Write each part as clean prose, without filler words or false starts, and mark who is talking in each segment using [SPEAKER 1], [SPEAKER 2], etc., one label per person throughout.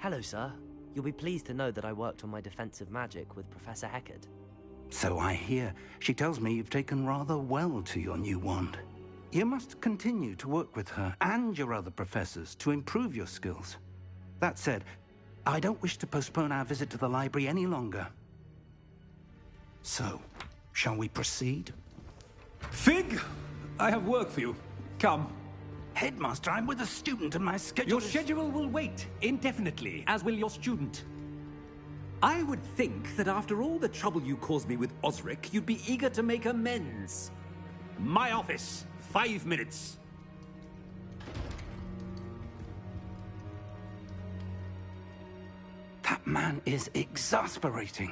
[SPEAKER 1] Hello, sir. You'll be pleased to know that I worked on my defensive magic with Professor Hecat.
[SPEAKER 2] So I hear. She tells me you've taken rather well to your new wand. You must continue to work with her and your other professors to improve your skills. That said, I don't wish to postpone our visit to the library any longer. So, shall we proceed?
[SPEAKER 3] Fig! I have work for you. Come.
[SPEAKER 2] Headmaster, I'm with a student and my schedule
[SPEAKER 3] Your schedule will wait indefinitely, as will your student. I would think that after all the trouble you caused me with Osric, you'd be eager to make amends. My office, 5 minutes.
[SPEAKER 2] That man is exasperating.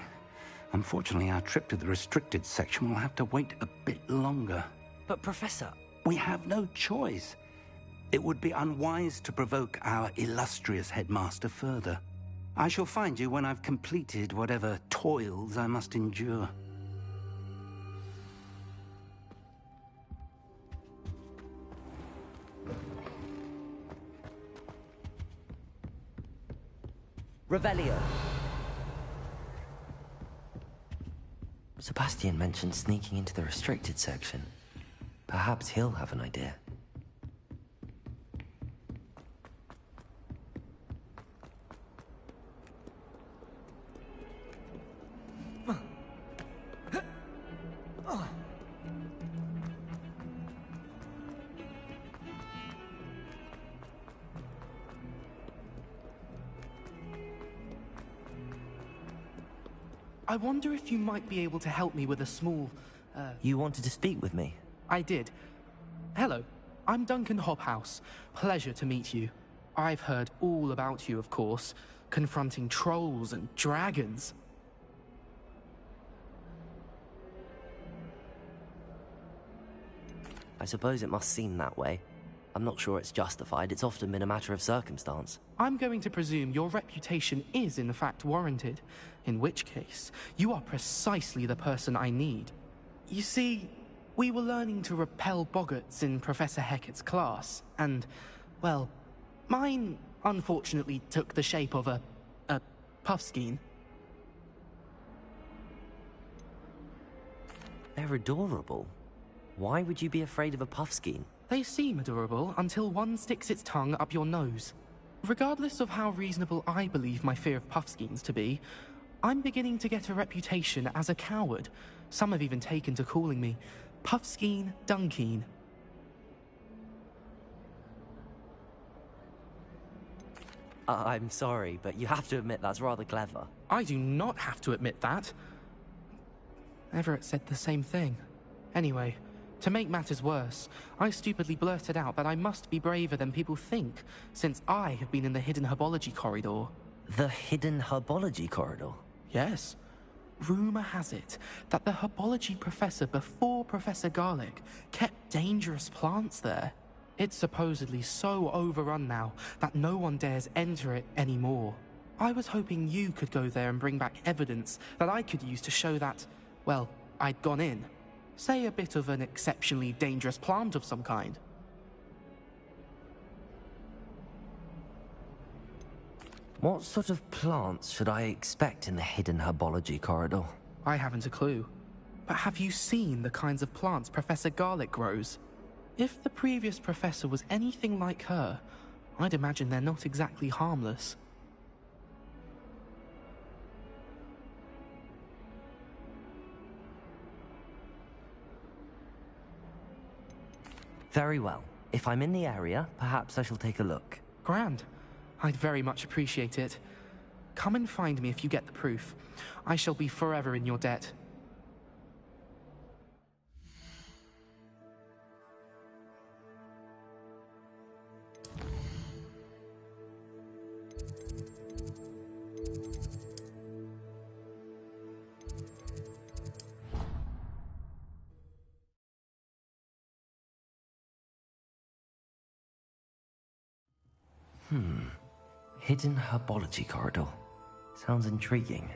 [SPEAKER 2] Unfortunately, our trip to the restricted section will have to wait a bit longer.
[SPEAKER 1] But Professor...
[SPEAKER 2] We have no choice. It would be unwise to provoke our illustrious headmaster further. I shall find you when I've completed whatever toils I must endure.
[SPEAKER 1] Revelio. Sebastian mentioned sneaking into the restricted section. Perhaps he'll have an idea.
[SPEAKER 4] I wonder if you might be able to help me with a small,
[SPEAKER 1] You wanted to speak with me?
[SPEAKER 4] I did. Hello, I'm Duncan Hobhouse. Pleasure to meet you. I've heard all about you, of course, confronting trolls and dragons.
[SPEAKER 1] I suppose it must seem that way. I'm not sure it's justified. It's often been a matter of circumstance.
[SPEAKER 4] I'm going to presume your reputation is in fact warranted, in which case, you are precisely the person I need. You see, we were learning to repel boggarts in Professor Hecat's class, and, well, mine unfortunately took the shape of a puffskein.
[SPEAKER 1] They're adorable. Why would you be afraid of a puffskein?
[SPEAKER 4] They seem adorable until one sticks its tongue up your nose. Regardless of how reasonable I believe my fear of puffskeins to be, I'm beginning to get a reputation as a coward. Some have even taken to calling me Puffskein Dunkeen.
[SPEAKER 1] I'm sorry, but you have to admit that's rather clever.
[SPEAKER 4] I do not have to admit that. Everett said the same thing. Anyway, to make matters worse, I stupidly blurted out that I must be braver than people think, since I have been in the Hidden Herbology Corridor.
[SPEAKER 1] The Hidden Herbology Corridor?
[SPEAKER 4] Yes. Rumor has it that the herbology professor before Professor Garlic kept dangerous plants there. It's supposedly so overrun now that no one dares enter it anymore. I was hoping you could go there and bring back evidence that I could use to show that, well, I'd gone in. Say a bit of an exceptionally dangerous plant of some kind.
[SPEAKER 1] What sort of plants should I expect in the Hidden Herbology Corridor?
[SPEAKER 4] I haven't a clue. But have you seen the kinds of plants Professor Garlic grows? If the previous professor was anything like her, I'd imagine they're not exactly harmless.
[SPEAKER 1] Very well. If I'm in the area, perhaps I shall take a look.
[SPEAKER 4] Grand. I'd very much appreciate it. Come and find me if you get the proof. I shall be forever in your debt.
[SPEAKER 1] Hidden Herbology Corridor. Sounds intriguing.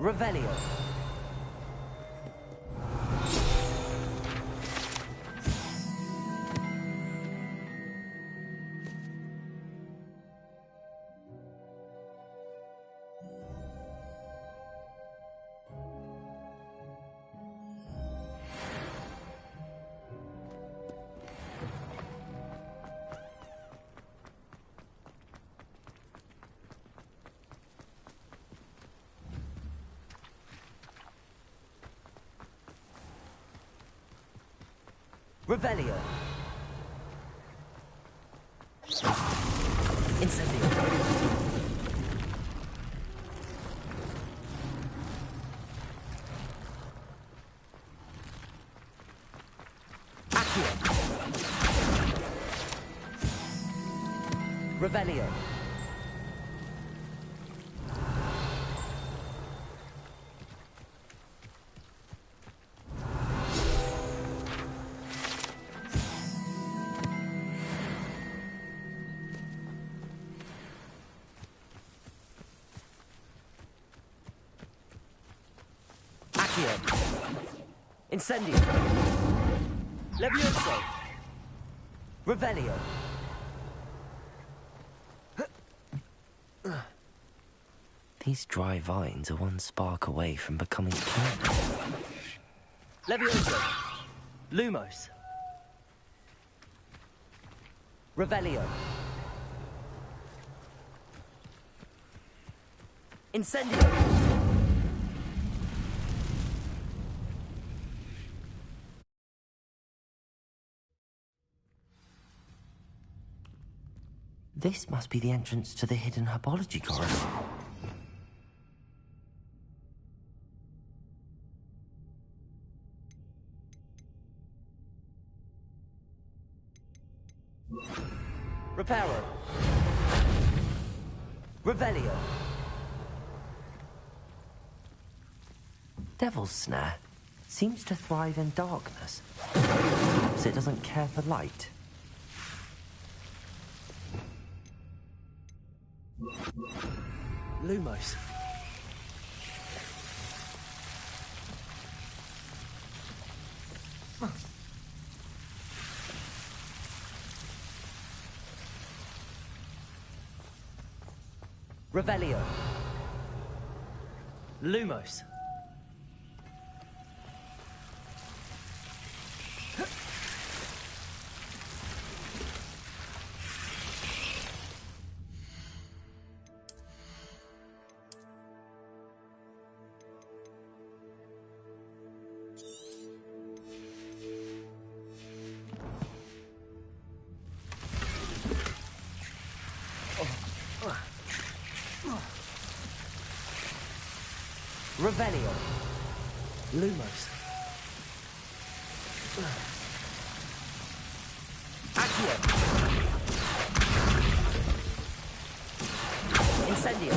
[SPEAKER 1] Revelio. Revelio. Incendio. Accio. Revelio. Incendio. Levioso. Revelio. These dry vines are one spark away from becoming candy. Levioso. Lumos. Revelio. Incendio. This must be the entrance to the hidden herbology corridor. Reparo. Revelio. Devil's Snare seems to thrive in darkness. Perhaps it doesn't care for light. Lumos. Revelio. Lumos. Revelio. Lumos. Accio. Incendio.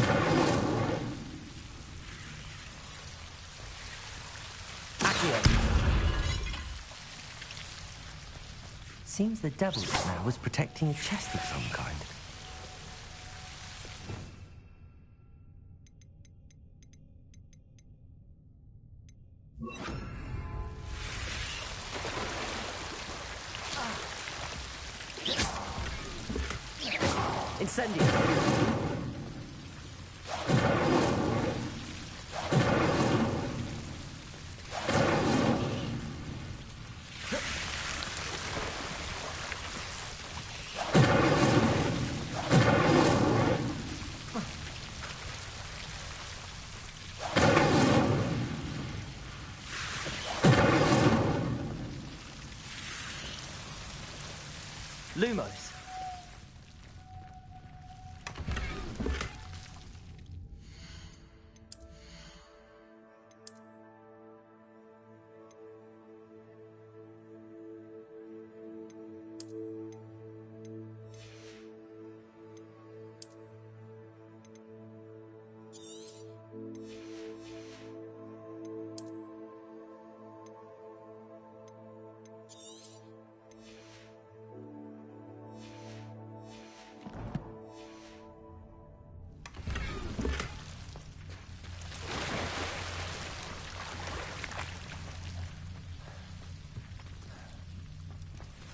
[SPEAKER 1] Accio. Seems the Devil's Snare was protecting a chest of some kind. Incendio. Lumos.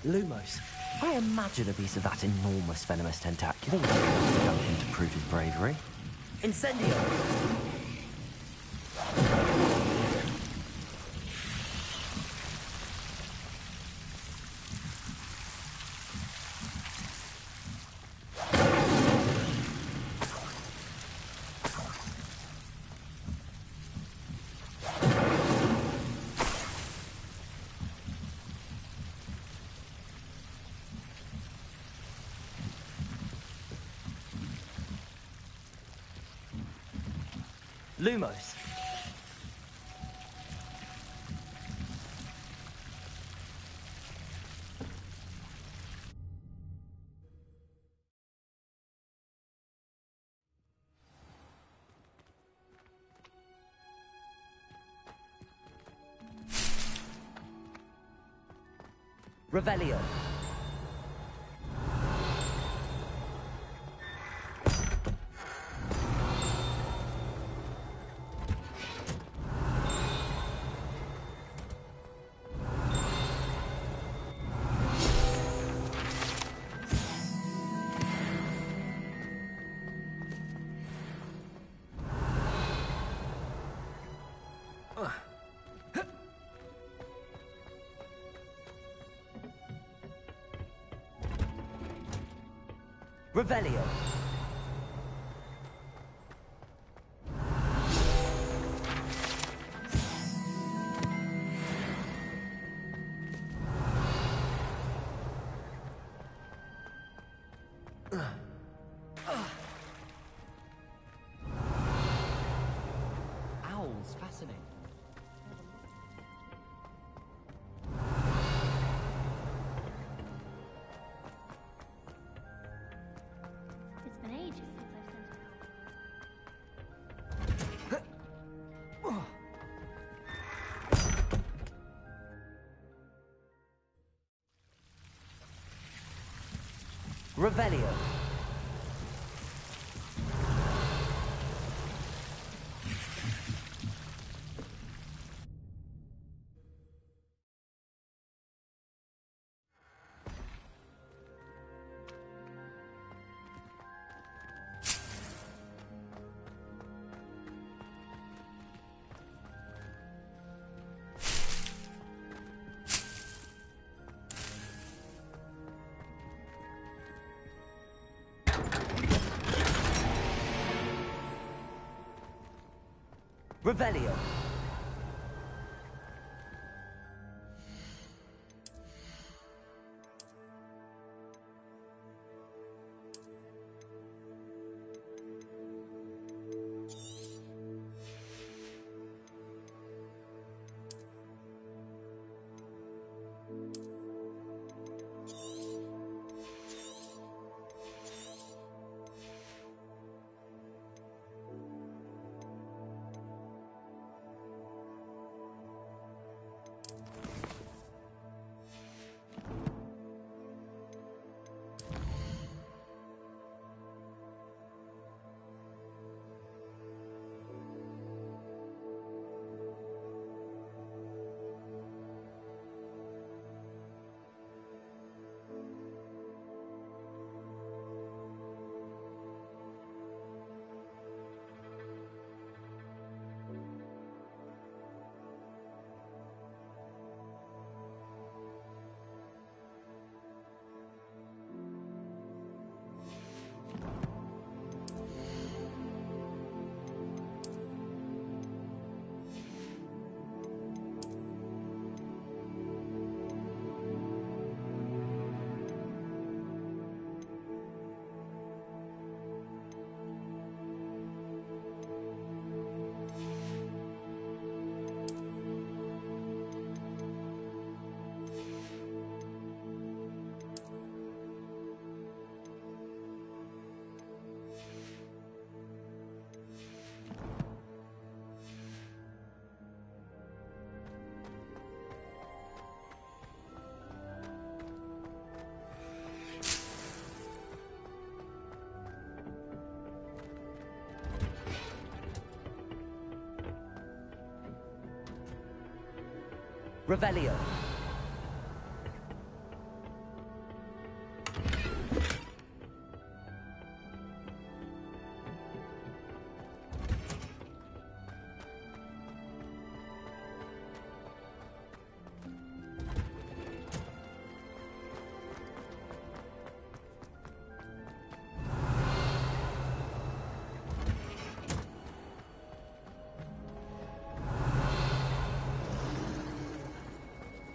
[SPEAKER 1] Lumos, I imagine a piece of that enormous venomous tentaculum would have him to prove his bravery. Incendio! Lumos. Revelio. Revelio.
[SPEAKER 5] Owls, fascinating.
[SPEAKER 6] It's been ages since I've sent
[SPEAKER 1] Revelio. Revelio. Revelio.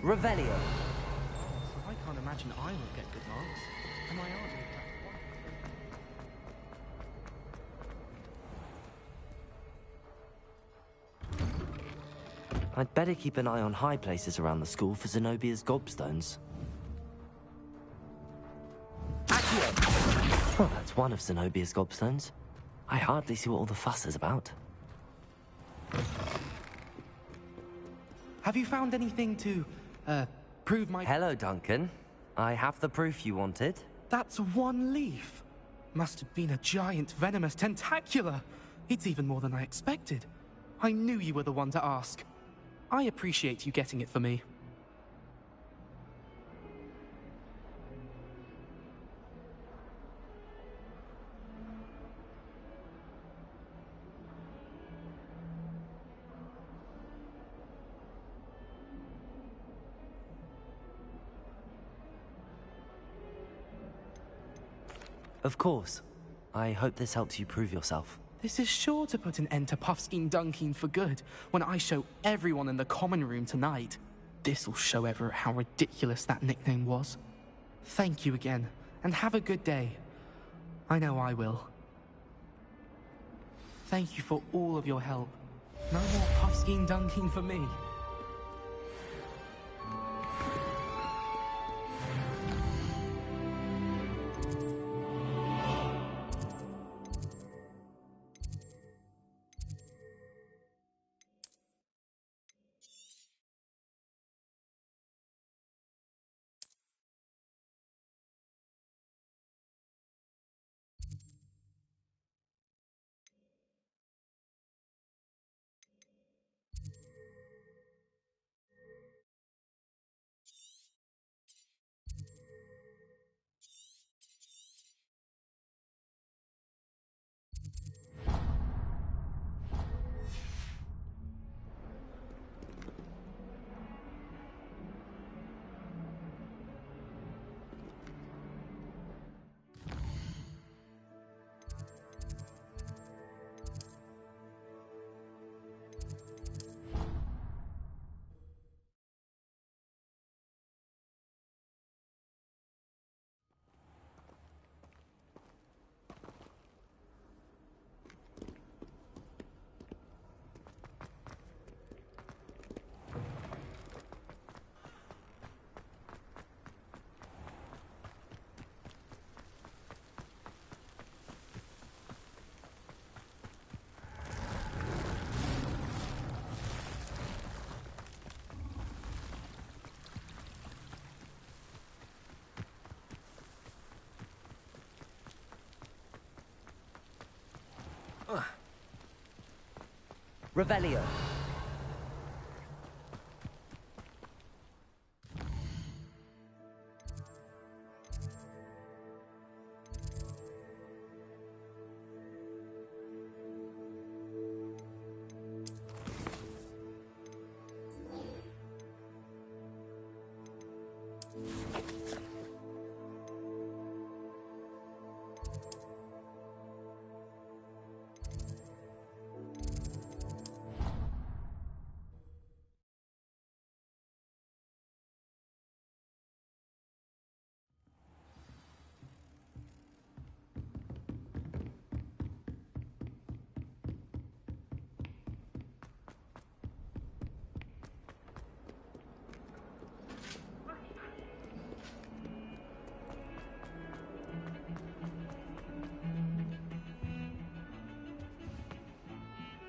[SPEAKER 1] Revelio.
[SPEAKER 4] So I can't imagine I will get good marks. Am I arguing that?
[SPEAKER 1] I'd better keep an eye on high places around the school for Zenobia's gobstones. Accio! Well, that's one of Zenobia's gobstones. I hardly see what all the fuss is about.
[SPEAKER 4] Have you found anything to, prove my...
[SPEAKER 1] Hello, Duncan. I have the proof you wanted.
[SPEAKER 4] That's one leaf. Must have been a giant venomous tentacula. It's even more than I expected. I knew you were the one to ask. I appreciate you getting it for me.
[SPEAKER 1] Of course. I hope this helps you prove yourself.
[SPEAKER 4] This is sure to put an end to Puffskein Dunkin for good when I show everyone in the common room tonight. This'll show Everett how ridiculous that nickname was. Thank you again, and have a good day. I know I will. Thank you for all of your help. No more Puffskein Dunkin for me.
[SPEAKER 1] Revelio.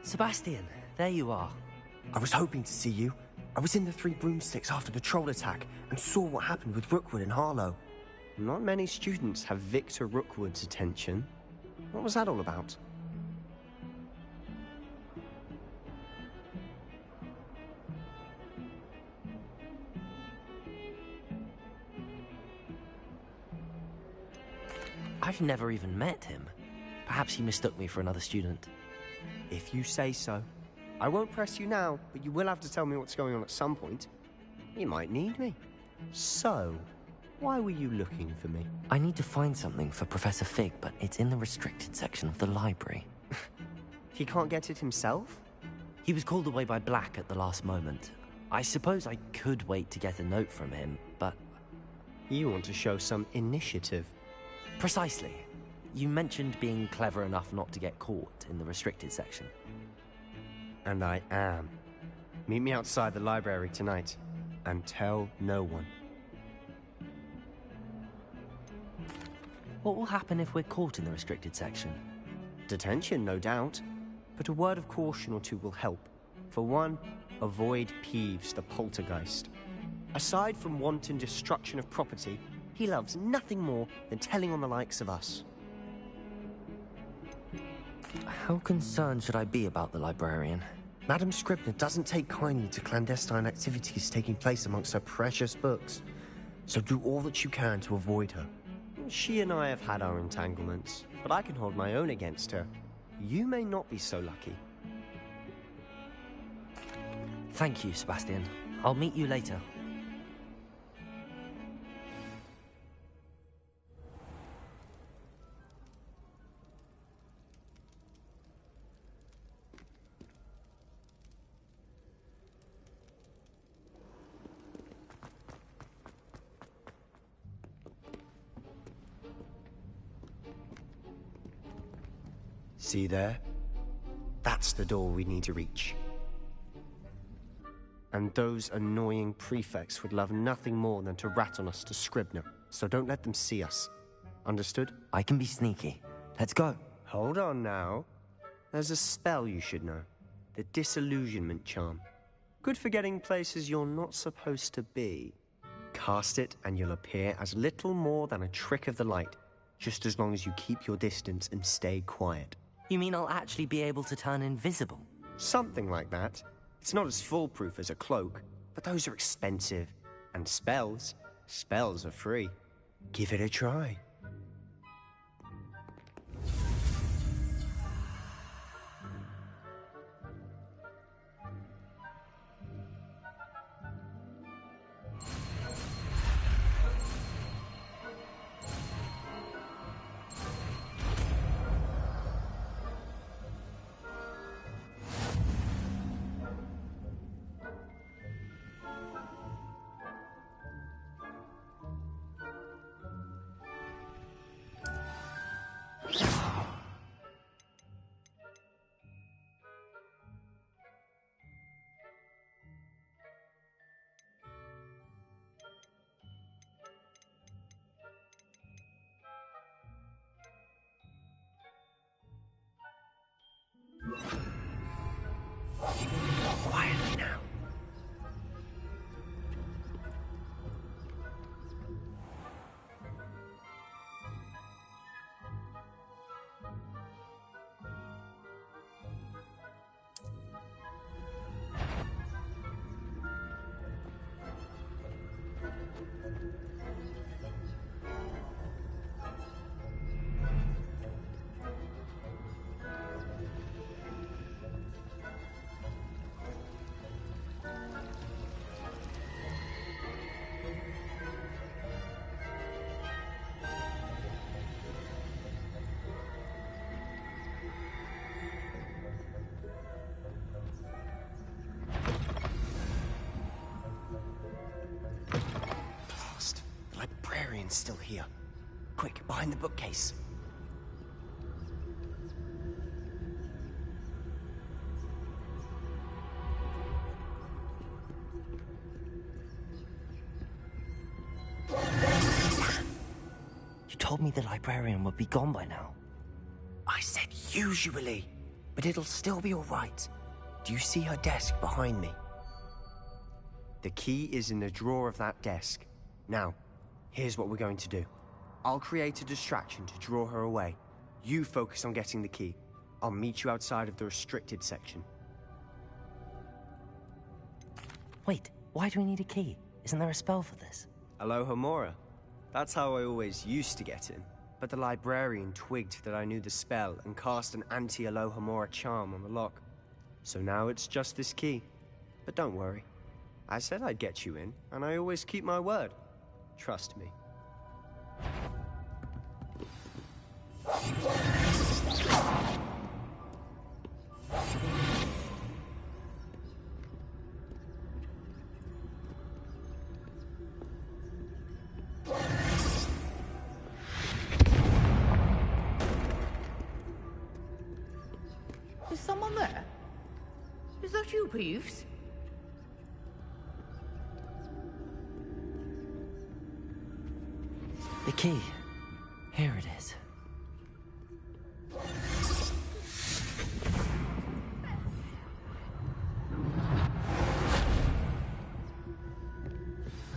[SPEAKER 1] Sebastian, there you are.
[SPEAKER 5] I was hoping to see you. I was in the Three Broomsticks after the troll attack and saw what happened with Rookwood and Harlow. Not many students have Victor Rookwood's attention. What was that all about?
[SPEAKER 1] I've never even met him. Perhaps he mistook me for another student.
[SPEAKER 5] If you say so. I won't press you now, but you will have to tell me what's going on at some point. You might need me. So, why were you looking for me?
[SPEAKER 1] I need to find something for Professor Fig, but it's in the restricted section of the library.
[SPEAKER 5] He can't get it himself?
[SPEAKER 1] He was called away by Black at the last moment. I suppose I could wait to get a note from him, but...
[SPEAKER 5] You want to show some initiative.
[SPEAKER 1] Precisely. You mentioned being clever enough not to get caught in the restricted section.
[SPEAKER 5] And I am. Meet me outside the library tonight, and tell no one.
[SPEAKER 1] What will happen if we're caught in the restricted section?
[SPEAKER 5] Detention, no doubt. But a word of caution or two will help. For one, avoid Peeves, the poltergeist. Aside from wanton destruction of property, he loves nothing more than telling on the likes of us.
[SPEAKER 1] How concerned should I be about the librarian?
[SPEAKER 5] Madame Scribner doesn't take kindly to clandestine activities taking place amongst her precious books. So do all that you can to avoid her. She and I have had our entanglements, but I can hold my own against her. You may not be so lucky.
[SPEAKER 1] Thank you, Sebastian. I'll meet you later.
[SPEAKER 5] See there? That's the door we need to reach. And those annoying prefects would love nothing more than to rat on us to Scribner, so don't let them see us. Understood?
[SPEAKER 1] I can be sneaky. Let's go.
[SPEAKER 5] Hold on now. There's a spell you should know. The Disillusionment Charm. Good for getting places you're not supposed to be. Cast it and you'll appear as little more than a trick of the light, just as long as you keep your distance and stay quiet.
[SPEAKER 1] You mean I'll actually be able to turn invisible?
[SPEAKER 5] Something like that. It's not as foolproof as a cloak, but those are expensive. And spells are free. Give it a try.
[SPEAKER 1] Quietly now.
[SPEAKER 5] Librarian's still here. Quick, behind the bookcase.
[SPEAKER 1] You told me the librarian would be gone by now.
[SPEAKER 5] I said usually, but it'll still be all right. Do you see her desk behind me? The key is in the drawer of that desk. Now, here's what we're going to do. I'll create a distraction to draw her away. You focus on getting the key. I'll meet you outside of the restricted section.
[SPEAKER 1] Wait, why do we need a key? Isn't there a spell for this?
[SPEAKER 5] Alohomora. That's how I always used to get in. But the librarian twigged that I knew the spell and cast an anti-Alohomora charm on the lock. So now it's just this key. But don't worry. I said I'd get you in, and I always keep my word. Trust me.
[SPEAKER 7] Is someone there? Is that you, Peeves?
[SPEAKER 1] The key. Here it is.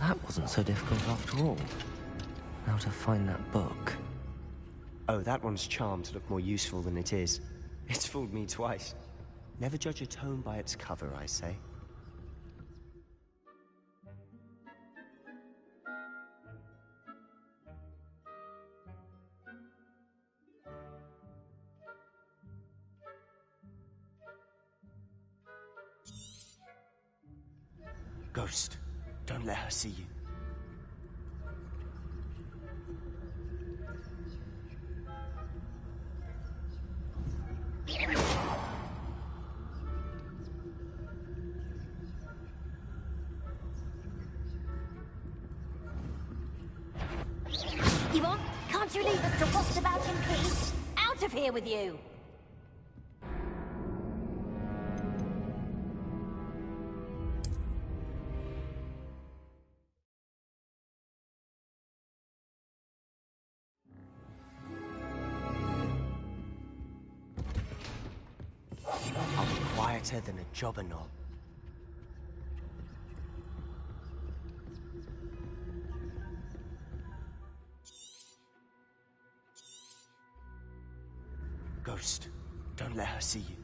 [SPEAKER 1] That wasn't so difficult after all. Now to find that book.
[SPEAKER 5] Oh, that one's charmed to look more useful than it is. It's fooled me twice. Never judge a tome by its cover, I say. Ghost, don't let her see you.
[SPEAKER 6] Yvonne, can't you leave us to waft about in peace? Out of here with you!
[SPEAKER 5] I'll be quieter than a jobber knob. Ghost, don't let her see you.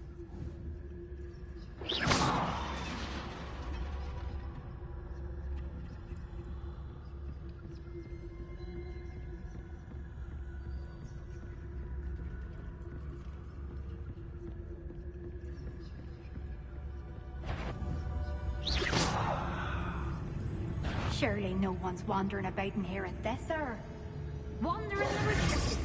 [SPEAKER 8] Surely no one's wandering about in here at this hour. Wandering the restricted